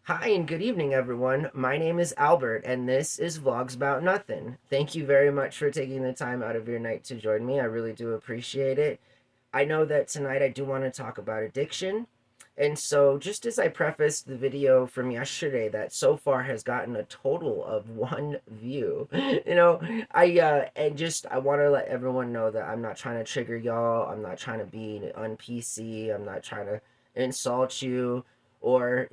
Hi and good evening, everyone. My name is Albert, and this is Vlogs About Nothing. Thank you very much for taking the time out of your night to join me. I really do appreciate it. I know that tonight I do want to talk about addiction. And so, just as I prefaced the video from yesterday that so far has gotten a total of one view, I want to let everyone know that I'm not trying to trigger y'all. I'm not trying to be on PC. I'm not trying to insult you or,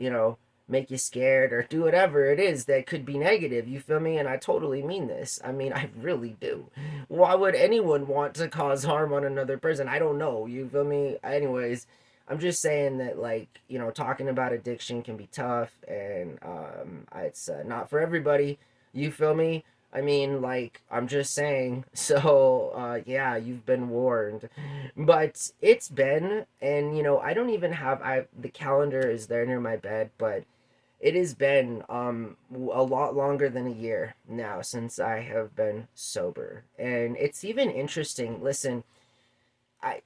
make you scared or do whatever it is that could be negative. You feel me? And I totally mean this. I mean, I really do. Why would anyone want to cause harm on another person? I don't know. You feel me? Anyways, I'm just saying that, like, talking about addiction can be tough, and it's not for everybody. You feel me? I mean, like, I'm just saying. So, yeah, you've been warned. But it's been, and I don't even have, the calendar is there near my bed, but it has been a lot longer than a year now since I have been sober. And it's even interesting. Listen,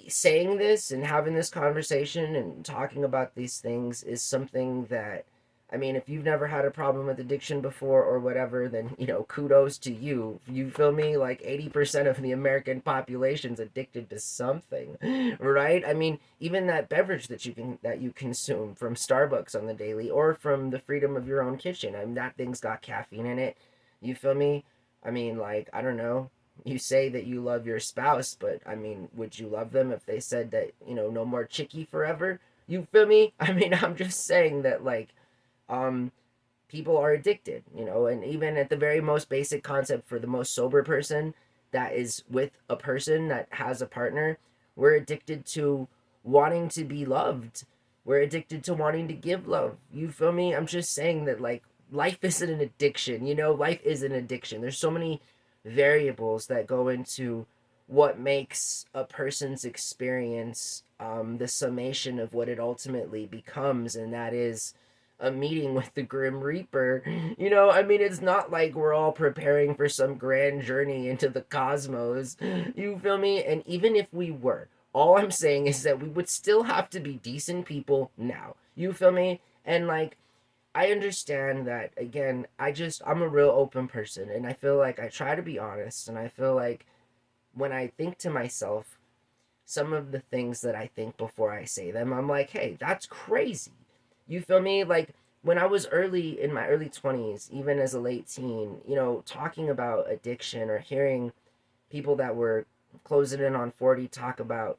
saying this and having this conversation and talking about these things is something that, I mean, if you've never had a problem with addiction before or whatever, then kudos to you. You feel me? Like 80% of the American population's addicted to something, right? I mean, even that beverage that you consume from Starbucks on the daily or from the freedom of your own kitchen. I mean, that thing's got caffeine in it. You feel me? I mean, like, I don't know, you say that you love your spouse, but I mean, would you love them if they said that, no more chicky forever? You feel me? I mean, I'm just saying that, like, um, people are addicted, and even at the very most basic concept for the most sober person that is with a person that has a partner, we're addicted to wanting to be loved. We're addicted to wanting to give love. You feel me? I'm just saying that, like, life isn't an addiction, life is an addiction. There's so many variables that go into what makes a person's experience the summation of what it ultimately becomes, and that is a meeting with the Grim Reaper. I mean, it's not like we're all preparing for some grand journey into the cosmos. You feel me? And even if we were, all I'm saying is that we would still have to be decent people now. You feel me? And, like, I understand that, again. I'm a real open person, and I feel like I try to be honest, and I feel like when I think to myself some of the things that I think before I say them, I'm like, hey, that's crazy. You feel me? Like, when I was early in my early 20s, even as a late teen, talking about addiction or hearing people that were closing in on 40 talk about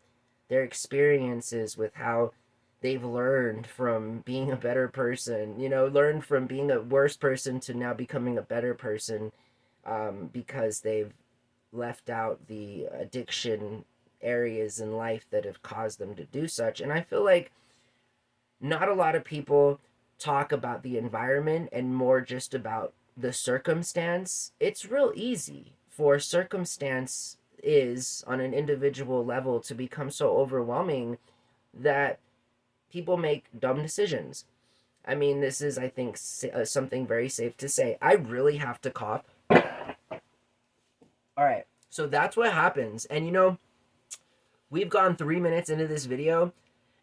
their experiences with how they've learned from being a better person, learned from being a worse person to now becoming a better person, because they've left out the addiction areas in life that have caused them to do such. And I feel like not a lot of people talk about the environment and more just about the circumstance. It's real easy for circumstance is on an individual level to become so overwhelming that people make dumb decisions. I mean, this is, I think, something very safe to say. I really have to cough. All right. So that's what happens. And we've gone 3 minutes into this video,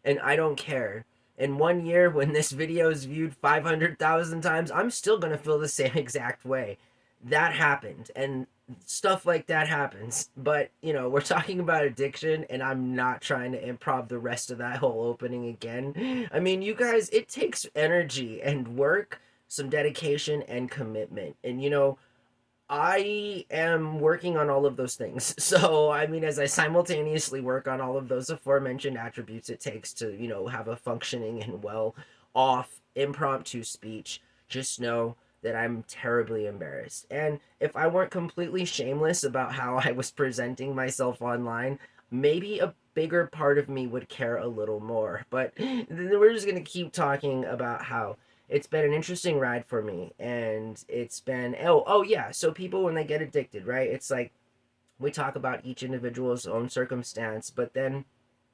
and I don't care. In 1 year, when this video is viewed 500,000 times, I'm still going to feel the same exact way. That happened, and stuff like that happens. But, we're talking about addiction, and I'm not trying to improv the rest of that whole opening again. I mean, you guys, it takes energy and work, some dedication and commitment. And, I am working on all of those things. So, I mean, as I simultaneously work on all of those aforementioned attributes it takes to, have a functioning and well off impromptu speech, just know that I'm terribly embarrassed. And if I weren't completely shameless about how I was presenting myself online, maybe a bigger part of me would care a little more. But we're just going to keep talking about how it's been an interesting ride for me, and it's been, oh yeah, so people, when they get addicted, right, it's like we talk about each individual's own circumstance, but then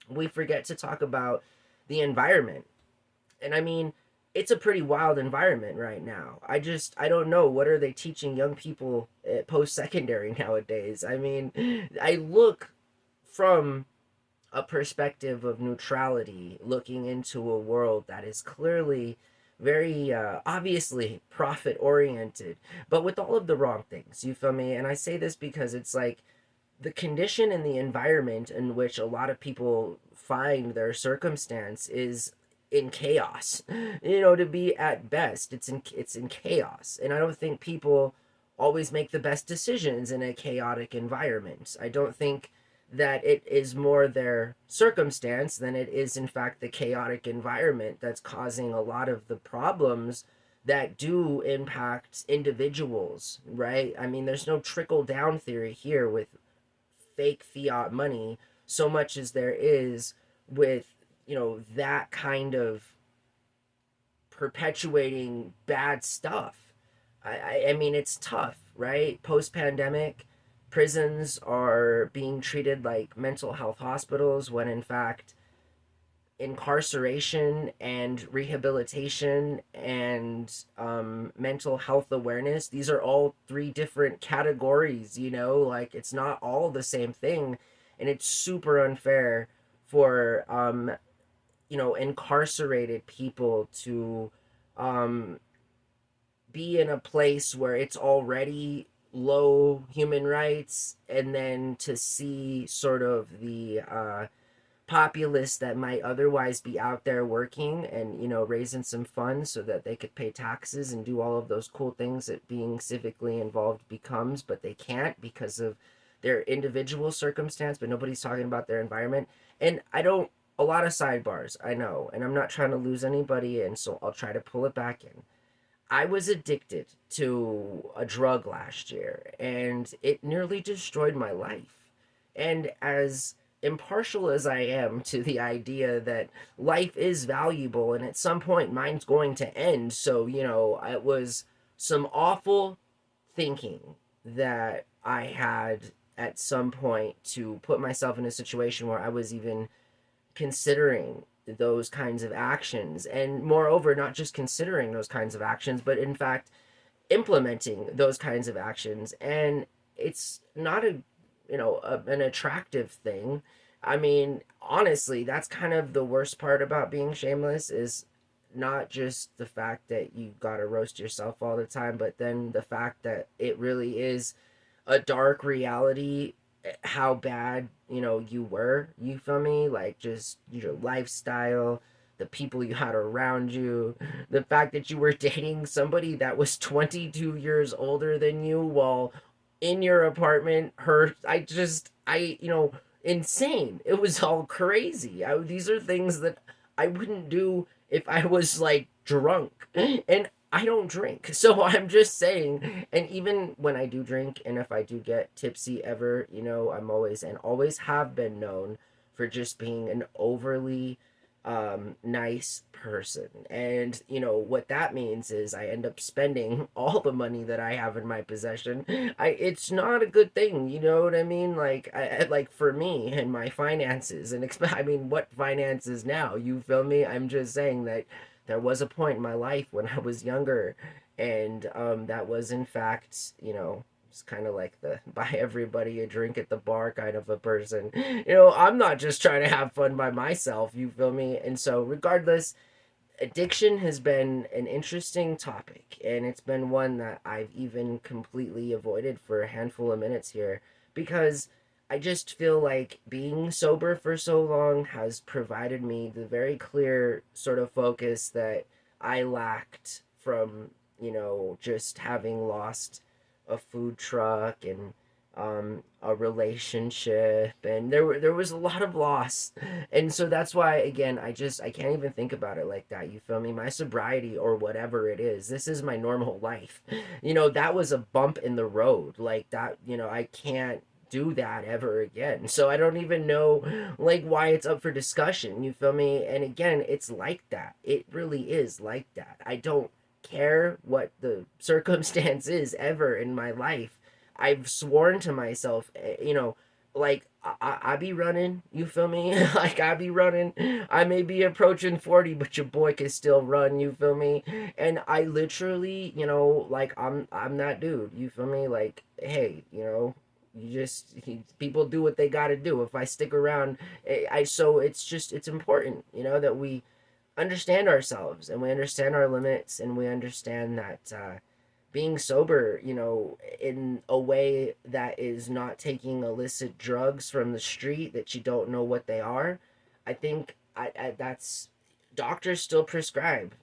we forget to talk about the environment. And I mean, it's a pretty wild environment right now. I don't know, what are they teaching young people at post secondary nowadays? I mean, I look from a perspective of neutrality, looking into a world that is clearly very obviously profit oriented, but with all of the wrong things. You feel me? And I say this because it's like the condition and the environment in which a lot of people find their circumstance is in chaos. You know, to be at best, it's in chaos. And I don't think people always make the best decisions in a chaotic environment. I don't think that it is more their circumstance than it is in fact the chaotic environment that's causing a lot of the problems that do impact individuals, right? I mean, there's no trickle down theory here with fake fiat money so much as there is with, that kind of perpetuating bad stuff. I mean, it's tough, right? Post pandemic, prisons are being treated like mental health hospitals when in fact incarceration and rehabilitation and mental health awareness, these are all three different categories, like it's not all the same thing. And it's super unfair for incarcerated people to um, be in a place where it's already low human rights, and then to see sort of the populace that might otherwise be out there working and raising some funds so that they could pay taxes and do all of those cool things that being civically involved becomes, but they can't because of their individual circumstance. But nobody's talking about their environment. And I don't, a lot of sidebars, I know, and I'm not trying to lose anybody, and so I'll try to pull it back in. I was addicted to a drug last year and it nearly destroyed my life. And as impartial as I am to the idea that life is valuable and at some point mine's going to end, so, it was some awful thinking that I had at some point to put myself in a situation where I was even considering those kinds of actions, and moreover not just considering those kinds of actions but in fact implementing those kinds of actions. And it's not an attractive thing. I mean, honestly, that's kind of the worst part about being shameless, is not just the fact that you gotta roast yourself all the time, but then the fact that it really is a dark reality, how bad you were, you feel me, like just your lifestyle, the people you had around you, the fact that you were dating somebody that was 22 years older than you while in your apartment, her I insane. It was all crazy. These are things that I wouldn't do if I was like drunk. And I don't drink. So I'm just saying, and even when I do drink and if I do get tipsy ever, I'm always and always have been known for just being an overly nice person. And what that means is I end up spending all the money that I have in my possession. It's not a good thing, you know what I mean? Like like for me and my finances, and I mean, what finances now, you feel me? I'm just saying that there was a point in my life when I was younger, and that was in fact, it's kind of like the buy everybody a drink at the bar kind of a person. I'm not just trying to have fun by myself, you feel me? And so regardless, addiction has been an interesting topic, and it's been one that I've even completely avoided for a handful of minutes here, because I just feel like being sober for so long has provided me the very clear sort of focus that I lacked from, just having lost a food truck and a relationship, and there was a lot of loss. And so that's why, again, I can't even think about it like that, you feel me? My sobriety, or whatever it is, this is my normal life. That was a bump in the road, like that. I can't do that ever again, so I don't even know like why it's up for discussion, you feel me? And again, it's like that, it really is like that. I don't care what the circumstance is ever in my life. I've sworn to myself, like I be running, you feel me? Like I be running. I may be approaching 40, but your boy can still run, you feel me? And I literally, like I'm that dude, you feel me? Like, hey, people do what they got to do. If I stick around, so it's important, that we understand ourselves, and we understand our limits, and we understand that being sober, in a way that is not taking illicit drugs from the street that you don't know what they are. I think that's doctors still prescribe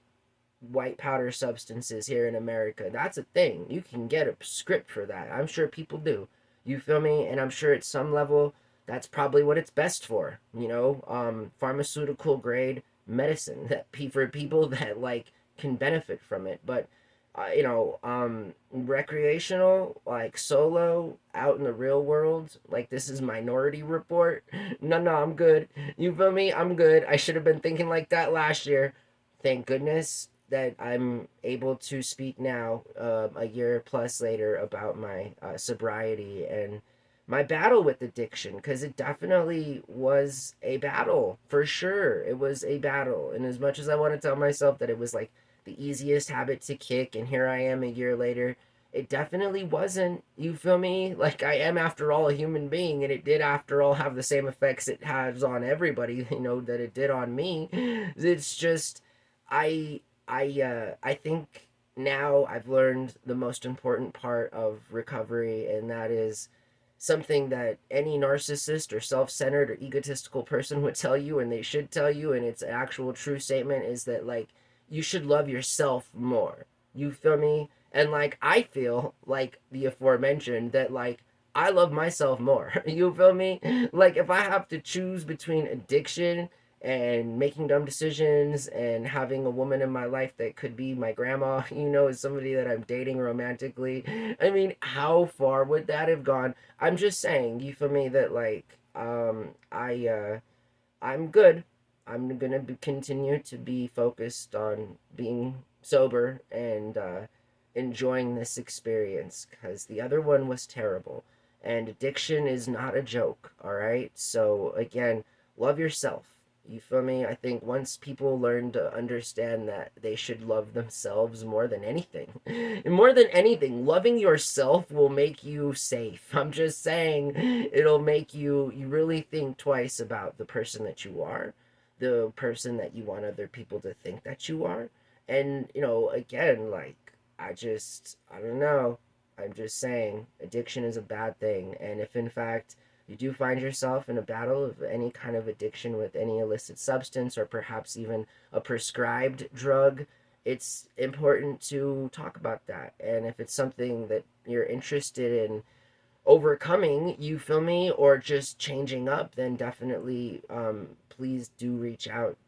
white powder substances here in America. That's a thing. You can get a script for that. I'm sure people do. You feel me? And I'm sure at some level that's probably what it's best for. Pharmaceutical grade medicine that for people that like can benefit from it. But recreational, like solo, out in the real world, like this is Minority Report. No, I'm good. You feel me? I'm good. I should have been thinking like that last year. Thank goodness that I'm able to speak now, a year plus later, about my sobriety and my battle with addiction, because it definitely was a battle, for sure. It was a battle. And as much as I want to tell myself that it was like the easiest habit to kick, and here I am a year later, it definitely wasn't. You feel me? Like, I am, after all, a human being, and it did, after all, have the same effects it has on everybody, that it did on me. It's just, I think now I've learned the most important part of recovery, and that is something that any narcissist or self-centered or egotistical person would tell you, and they should tell you, and it's an actual true statement, is that like you should love yourself more. You feel me? And like I feel like the aforementioned that like I love myself more. You feel me? Like if I have to choose between addiction and making dumb decisions and having a woman in my life that could be my grandma, is somebody that I'm dating romantically. I mean, how far would that have gone? I'm just saying, you feel me, that like I'm good. I'm gonna continue to be focused on being sober and enjoying this experience, because the other one was terrible. And addiction is not a joke, all right? So, again, love yourself. You feel me? I think once people learn to understand that they should love themselves more than anything, and more than anything, loving yourself will make you safe. I'm just saying, it'll make you really think twice about the person that you are, the person that you want other people to think that you are. And, again, like, I don't know. I'm just saying, addiction is a bad thing. And if in fact you do find yourself in a battle of any kind of addiction with any illicit substance, or perhaps even a prescribed drug, it's important to talk about that. And if it's something that you're interested in overcoming, you feel me, or just changing up, then definitely please do reach out,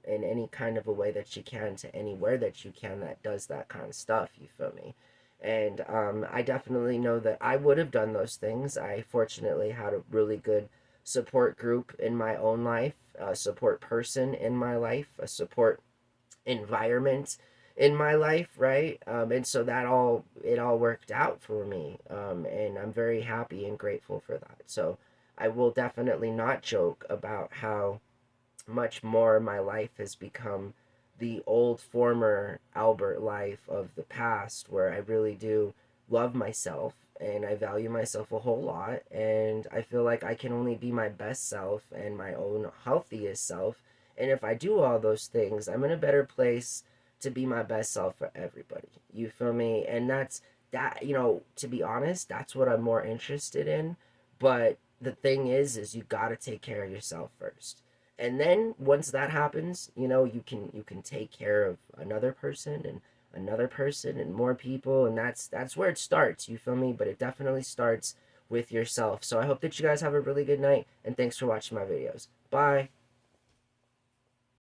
in any kind of a way that you can, to anywhere that you can that does that kind of stuff. You feel me? And I definitely know that I would have done those things. I fortunately had a really good support group in my own life, a support person in my life, a support environment in my life, right? And so it all worked out for me, and I'm very happy and grateful for that. So I will definitely not joke about how much more my life has become the old former Albert life of the past, where I really do love myself and I value myself a whole lot, and I feel like I can only be my best self and my own healthiest self. And if I do all those things, I'm in a better place to be my best self for everybody. You feel me? And that's that, to be honest, that's what I'm more interested in. But the thing is you got to take care of yourself first. And then once that happens, you can take care of another person and another person and more people, and that's where it starts. You feel me? But it definitely starts with yourself. So I hope that you guys have a really good night, and thanks for watching my videos. Bye.